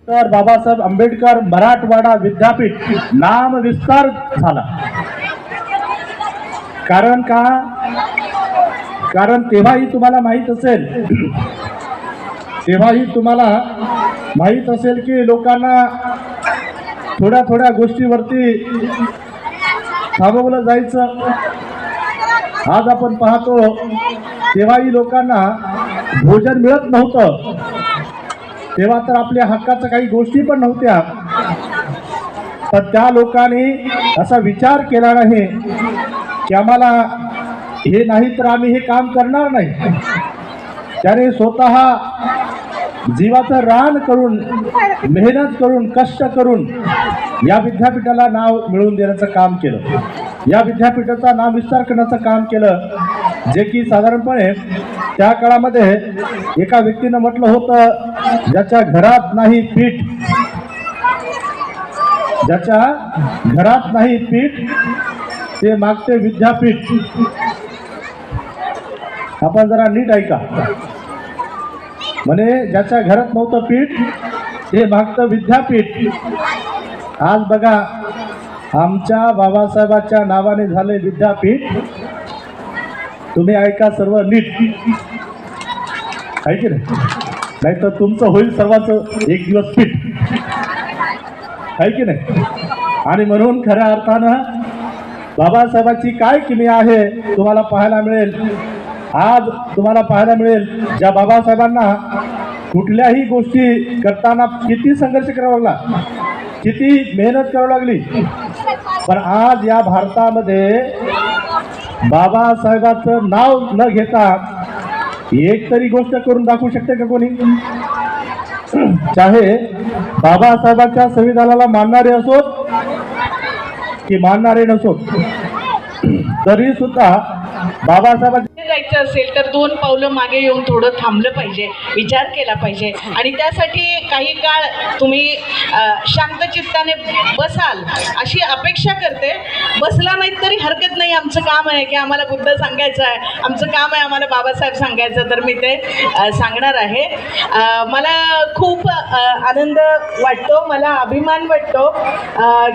तर बाबासाहेब आंबेडकर मराठवाडा विद्यापीठ नाम विस्तार झाला. कारण का? कारण तेव्हाही तुम्हाला माहीत असेल की लोकांना थोड्या थोड्या गोष्टीवरती थांबवलं जायचं. आज आपण पाहतो तेव्हाही लोकांना भोजन मिळत नव्हतं. तेव्हा तर आपल्या हक्काच्या काही गोष्टी पण नव्हत्या. पण त्या लोकांनी असा विचार केला नाही की आम्हाला हे नाही तर आम्ही हे काम करणार नाही. त्याने स्वतः जीवाचं रान करून, मेहनत करून, कष्ट करून या विद्यापीठाला नाव मिळवून देण्याचं काम केलं. या विद्यापीठाचा नाम विस्तार करण्याचं काम केलं. जे की साधारणपणे त्या काळामध्ये एका व्यक्तीनं म्हटलं होतं, ज्याच्या घरात नाही पीठ, ज्याच्या घरात नाही पीठ ते मागते विद्यापीठ. आपण जरा नीट ऐका. म्हणे ज्याच्या घरात नव्हतं पीठ ते मागतं विद्यापीठ. आज बघा आमच्या बाबासाहेबांच्या नावाने झाले विद्यापीठ. तुम्ही ऐका सर्व नीट, आहे की नाही तर तुमचं होईल सर्वांचं एक दिवस पीठ, आहे की नाही. आणि म्हणून खऱ्या अर्थानं बाबासाहेबांची काय किमया आहे तुम्हाला पाहायला मिळेल. आज तुम्हाला पाहायला मिळेल ज्या बाबासाहेबांना कुठल्याही गोष्टी करताना किती संघर्ष करावा लागला, किती मेहनत करावी लागली, पण आज या भारतामध्ये बाबासाहेबांचं नाव न घेता एक तरी गोष्ट करून दाखवू शकते का कोणी? चाहे बाबासाहेबांच्या संविधानाला मानणारे असोत की मानणारे नसोत, तरी सुद्धा बाबासाहेबांच्या जायचं असेल तर 2 पावलं मागे येऊन थोडं थांबलं पाहिजे, विचार केला पाहिजे. आणि त्यासाठी काही काळ तुम्ही शांतचित्ताने बसाल अशी अपेक्षा करते. बसला नाहीत तरी हरकत नाही. आमचं काम आहे की आम्हाला बुद्ध सांगायचं आहे, आमचं काम आहे आम्हाला बाबासाहेब सांगायचं, तर मी ते सांगणार आहे. मला खूप आनंद वाटतो, मला अभिमान वाटतो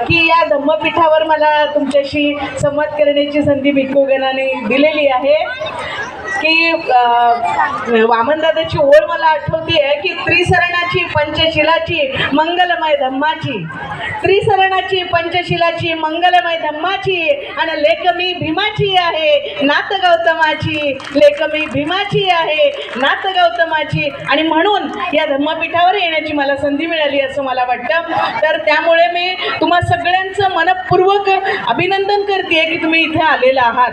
की या धम्मपीठावर मला तुमच्याशी संवाद करण्याची संधी भिक्खूगणाने दिलेली आहे. की वामनदादाची ओळ मला आठवते आहे की त्रिसरणाची पंचशिलाची मंगलमय धम्माची, त्रिसरणाची पंचशिलाची मंगलमय धम्माची, आणि लेखमी भीमाची आहे नाथ गौतमाची, लेखमी भीमाची आहे नाथ गौतमाची. आणि म्हणून या धम्मपीठावर येण्याची मला संधी मिळाली असं मला वाटतं. तर त्यामुळे मी तुम्हा सगळ्यांचं मनपूर्वक अभिनंदन करते की तुम्ही इथे आलेला आहात.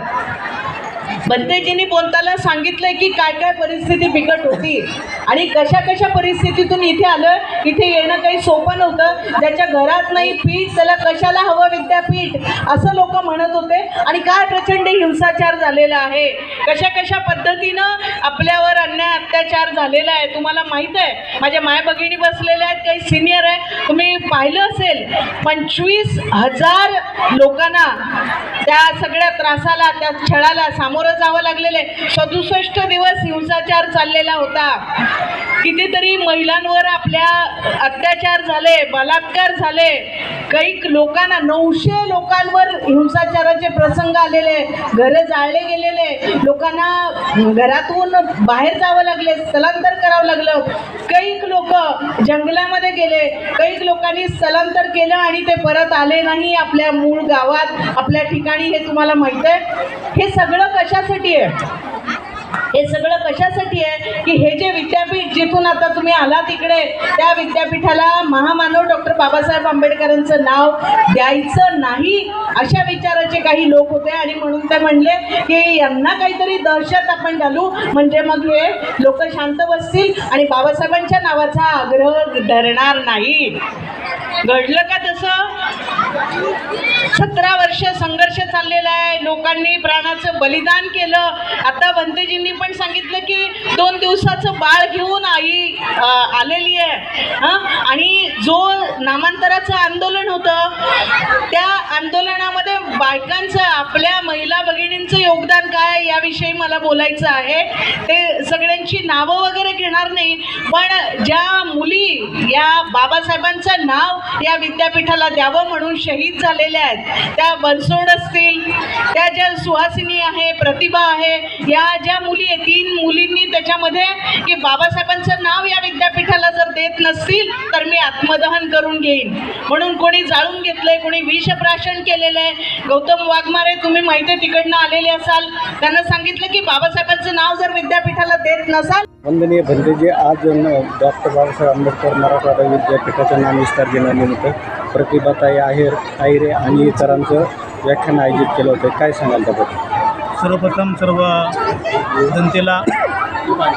बंतेजींनी बोलताना सांगितलंय की काय काय परिस्थिती बिकट होती आणि कशा कशा परिस्थितीतून इथे आलं. इथे येणं काही सोपं नव्हतं. ज्याच्या घरात नाही पीठ त्याला कशाला हवं विद्यापीठ, असं लोक म्हणत होते. आणि काय प्रचंड हिंसाचार झालेला आहे, कशा कशा पद्धतीनं आपल्यावर अन्याय अत्याचार झालेला आहे. तुम्हाला माहीत आहे, माझ्या माय भगिनी बसलेल्या आहेत, काही सिनियर आहे, तुम्ही पाहिलं असेल 25,000 लोकांना त्या सगळ्या त्रासाला, त्या छळाला सामोरं जावं लागलेले. 67 दिवस हिंसाचार चाललेला होता. कितीतरी महिलांवर आपल्या अत्याचार झाले, बलात्कार झाले. काही लोकांना 900 लोकांवर हिंसाचाराचे प्रसंग आलेले, घरं जाळले गेलेले, लोकांना घरातून बाहेर जावं लागले, स्थलांतर करावं लागलं. काही लोक जंगलामध्ये गेले, काही लोकांनी स्थलांतर केलं आणि ते परत आले नाही आपल्या मूळ गावात, आपल्या ठिकाणी. हे तुम्हाला माहीत आहे. हे सगळं कशासाठी आहे? हे सगळं कशासाठी आहे की हे जे विद्यापीठ जिथून आता तुम्ही आलात इकडे, त्या विद्यापीठाला महामानव डॉक्टर बाबासाहेब आंबेडकरांचं नाव द्यायचं नाही अशा विचाराचे काही लोक होते. आणि म्हणून ते म्हणले की यांना काहीतरी दहशत आपण घालू, म्हणजे मग हे लोक शांत बसतील आणि बाबासाहेबांच्या नावाचा आग्रह धरणार नाही. घडलं का तसं? 17 वर्ष संघर्ष चाललेला आहे, लोकांनी प्राणाचं बलिदान केलं. आता बंतेजींनी पण सांगितलं की 2 दिवसाचं बाळ घेऊन आई आलेली आहे आणि जो नामांतराचं आंदोलन होतं त्या आंदोलनामध्ये बायकांचं, आपल्या महिला भगिनींचं योगदान काय याविषयी मला बोलायचं आहे. ते सगळ्यांची नावं वगैरे घेणार नाही, पण ज्या मुली या बाबासाहेबांचं नाव या विद्यापीठाला द्यावं म्हणून शहीद झालेल्या आहेत, त्या बनसोड असतील, त्या ज्या सुहासिनी आहे, प्रतिभा आहे, या ज्या मुली आहेत, 3 मुलींनी त्याच्यामध्ये की बाबासाहेबांचं नाव या विद्यापीठाला जर देत नसतील तर मी आत्मदहन करून घेईन म्हणून कोणी जाळून घेतलंय, कोणी विषप्राशन केलेलं आहे. गौतम वाघमारे, तुम्ही माहिती आहे, तिकडनं आलेले असाल, त्यांना सांगितलं की बाबासाहेबांचं नाव जर विद्यापीठाला देत नसाल. वंदनीय भंतेजी, आज डॉक्टर बाबासाहेब आंबेडकर मराठवाडा विद्यापीठाच्या नामविस्तार दिनानिमित्त प्रतिभाताई आहिरे आणि इतरांचं व्याख्यान आयोजित केलं होतं. काय सांगाल त्याबद्दल? सर्वप्रथम सर्व जनतेला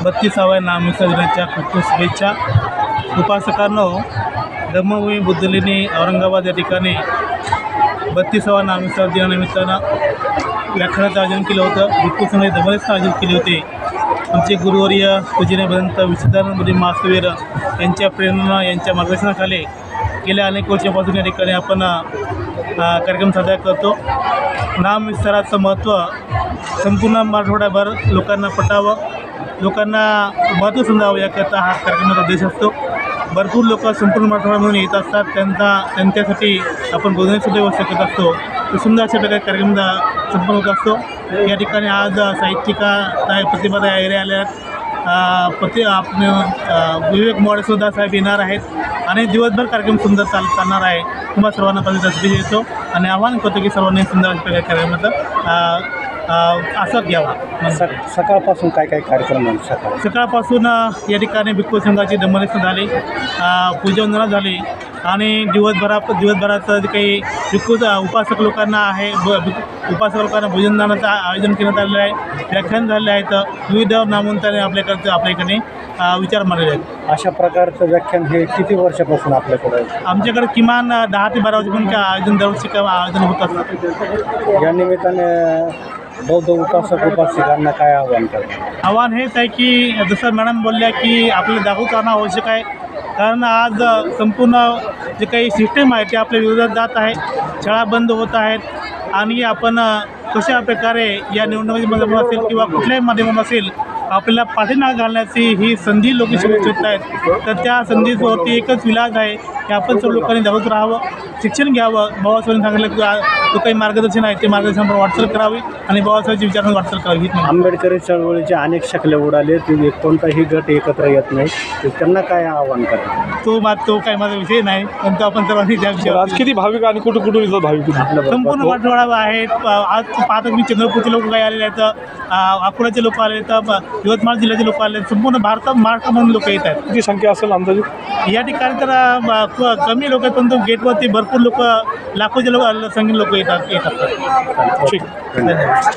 32व्या नामविस्तार दिनाच्या खूप खूप शुभेच्छा. उपासकांनो, धम्मभूमी बुद्धलेणी औरंगाबाद या ठिकाणी 32व्या नामविस्तार दिनानिमित्तानं व्याख्यानाचं आयोजन केलं होतं. भिक्खू संघाचे जबरदस्त आयोजित केले होते. आमचे गुरुवर्य पूजनीय भदंत विश्वदानंद महावीर यांच्या प्रेरणा, यांच्या मार्गदर्शनाखाली गेल्या अनेक वर्षापासून या ठिकाणी आपण कार्यक्रम साजरा करतो. नामविस्ताराचं महत्त्व संपूर्ण मराठवाड्याभर लोकांना पटावं, लोकांना महत्त्व समजावं याकरता हा कार्यक्रमाचा उद्देश असतो. भरपूर लोक संपूर्ण मराठवाड्यामधून येत असतात, त्यांच्यासाठी आपण भोजनाची व्यवस्था करत असतो. तर सुंदर अशा प्रकारे कार्यक्रम संपन्न होत असतो. या ठिकाणी आज साहित्यिका प्रतिभाताई आहिरे आल्या, विवेक मोडेसुद्धा साहेब येणार आहेत आणि दिवसभर कार्यक्रम सुंदर चालणार आहे. तुम्हाला सर्वांना पद्धतीचा शुभेच्छा देतो आणि आवाहन करतो की सर्वांनी सुंदर अशा प्रकारे कार्यक्रमाचा आस्वाद घ्यावा. सकाळपासून काय काय कार्यक्रम आहे? सकाळपासून या ठिकाणी भिक्खू संघाची दमनस्थान झाली, पूजावंदना झाली आणि दिवसभराचं जे काही भिक्खू उपासक लोकांना आहे, उपासक लोकांना भोजनदानाचं आयोजन करण्यात आलेलं आहे. व्याख्यान झालेले आहेत. विविध नामांतराने आपल्याकडे विचार मांडलेले आहेत. अशा प्रकारचं व्याख्यान हे किती वर्षापासून आपल्याकडे आहे? आमच्याकडे किमान 10 ते 12 वाजेपर्यंत आयोजन दरवर्षी आयोजन होत असतं. या निमित्ताने बौद्ध उपासिकांना काय आव्हान करतात? आव्हान हेच आहे की जसं मॅडम बोलल्या की आपल्याला जागरूक करणं आवश्यक आहे. कारण आज संपूर्ण जे काही सिस्टीम आहे ते आपल्या विरोधात जात आहे. शाळा बंद होत आहेत आणि आपण कशा प्रकारे या निवडणुकीमध्ये असेल किंवा कुठल्याही माध्यमात असेल आपल्याला पाठीमागे घालण्याची ही संधी लोक शोधत आहेत. तर त्या संधीवरती एकच विलाज आहे की आपण सर्व लोकांनी जागरूक राहावं, शिक्षण घ्यावं. बाबासाहेबांनी सांगितलं की जो काही मार्गदर्शन आहे ते मार्गदर्शनावर वाटचाल करावी आणि बाबासाहेबची विचारांवर वाटचाल करावी. आंबेडकरी चळवळीचे अनेक शकले उडाले, ते कोणताही गट एकत्र येत नाही, तर त्यांना काय आव्हान करतात? तो काही माझा विषय नाही, पण तो आपण सर्वांनी त्या विषयावर किती भाविक आणि कुठून येतात भाविक? संपूर्ण मराठवाडा आहेत. आज पाहतो मी चंद्रपूरचे लोक काही आलेले आहेत, अकोल्याचे लोक आले आहेत, यवतमाळ जिल्ह्याचे लोक आले आहेत. संपूर्ण महाराष्ट्रामधून लोक येत आहेत. किती संख्या असेल अंदाजे? या ठिकाणी तर कमी लोक आहेत, पण गेटवरती भरपूर लोक, लाखोचे लोक, संख्येने लोक येतात. ठीक. धन्यवाद.